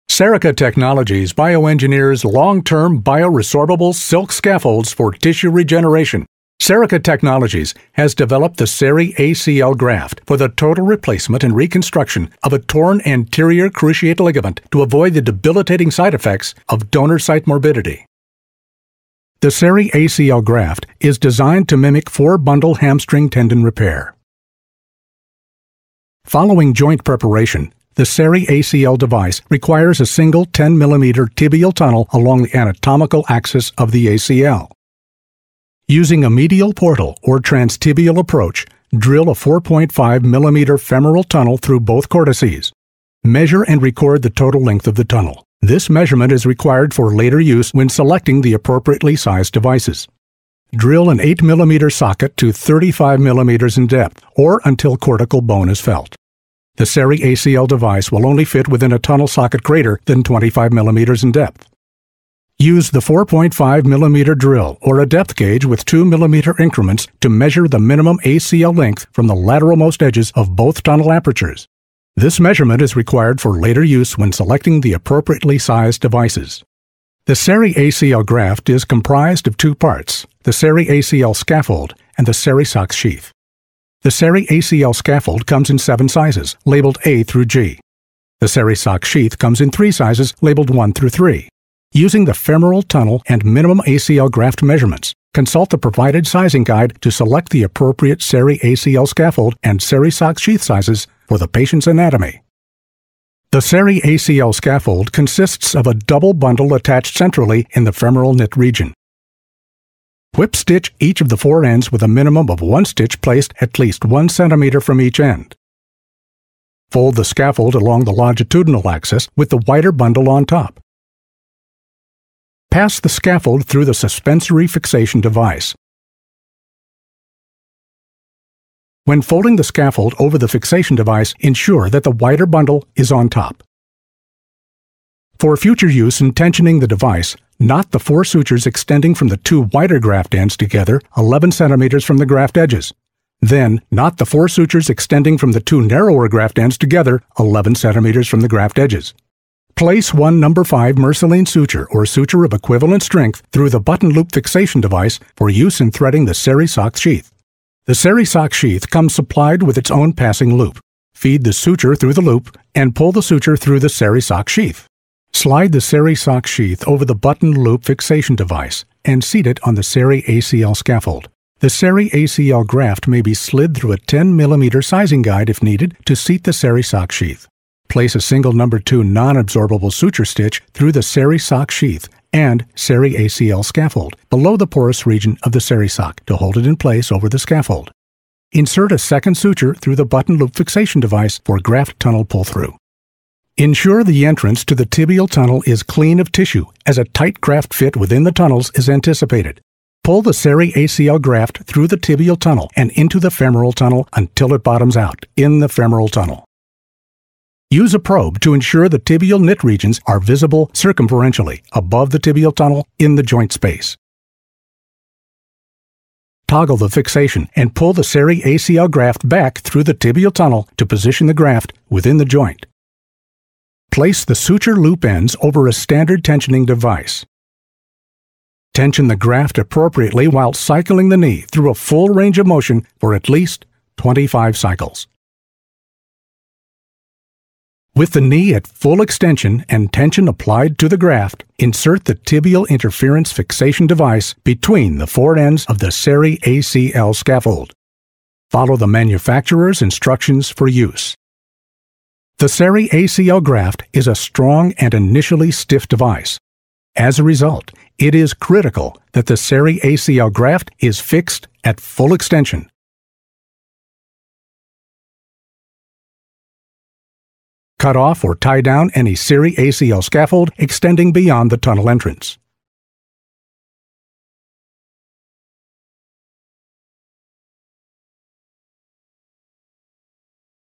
Serica Technologies bioengineers long-term bioresorbable silk scaffolds for tissue regeneration. Serica Technologies has developed the SeriACL graft for the total replacement and reconstruction of a torn anterior cruciate ligament to avoid the debilitating side effects of donor site morbidity. The SeriACL graft is designed to mimic 4-bundle hamstring tendon repair. Following joint preparation, the SeriACL device requires a single 10 mm tibial tunnel along the anatomical axis of the ACL. Using a medial portal or transtibial approach, drill a 4.5 mm femoral tunnel through both cortices. Measure and record the total length of the tunnel. This measurement is required for later use when selecting the appropriately sized devices. Drill an 8 mm socket to 35 mm in depth, or until cortical bone is felt. The SeriACL device will only fit within a tunnel socket greater than 25 mm in depth. Use the 4.5 mm drill or a depth gauge with 2 mm increments to measure the minimum ACL length from the lateralmost edges of both tunnel apertures. This measurement is required for later use when selecting the appropriately sized devices. The SeriACL graft is comprised of 2 parts, the SeriACL scaffold and the SeriSOX sheath. The SeriACL scaffold comes in 7 sizes, labeled A through G. The SeriSOX sheath comes in 3 sizes, labeled 1 through 3. Using the femoral tunnel and minimum ACL graft measurements, consult the provided sizing guide to select the appropriate SeriACL scaffold and SeriSOX sheath sizes for the patient's anatomy. The SeriACL scaffold consists of a double bundle attached centrally in the femoral knit region. Whip stitch each of the 4 ends with a minimum of 1 stitch placed at least 1 centimeter from each end. Fold the scaffold along the longitudinal axis with the wider bundle on top. Pass the scaffold through the suspensory fixation device. When folding the scaffold over the fixation device, ensure that the wider bundle is on top. For future use in tensioning the device, knot the 4 sutures extending from the 2 wider graft ends together 11 centimeters from the graft edges. Then, knot the 4 sutures extending from the 2 narrower graft ends together 11 centimeters from the graft edges. Place 1 number 5 Merceline suture or suture of equivalent strength through the button loop fixation device for use in threading the SeriSOX sheath. The SeriSOX sheath comes supplied with its own passing loop. Feed the suture through the loop and pull the suture through the SeriSOX sheath. Slide the SeriSOX sheath over the button loop fixation device and seat it on the SeriACL scaffold. The SeriACL graft may be slid through a 10 mm sizing guide if needed to seat the SeriSOX sheath. Place a single number 2 non-absorbable suture stitch through the SeriSOX sheath and SeriACL scaffold below the porous region of the SeriSOX to hold it in place over the scaffold. Insert a second suture through the button loop fixation device for graft tunnel pull-through. Ensure the entrance to the tibial tunnel is clean of tissue as a tight graft fit within the tunnels is anticipated. Pull the SeriACL graft through the tibial tunnel and into the femoral tunnel until it bottoms out in the femoral tunnel. Use a probe to ensure the tibial knit regions are visible circumferentially above the tibial tunnel in the joint space. Toggle the fixation and pull the SeriACL graft back through the tibial tunnel to position the graft within the joint. Place the suture loop ends over a standard tensioning device. Tension the graft appropriately while cycling the knee through a full range of motion for at least 25 cycles. With the knee at full extension and tension applied to the graft, insert the tibial interference fixation device between the 4 ends of the SeriACL scaffold. Follow the manufacturer's instructions for use. The SeriACL graft is a strong and initially stiff device. As a result, it is critical that the SeriACL graft is fixed at full extension. Cut off or tie down any SeriACL scaffold extending beyond the tunnel entrance.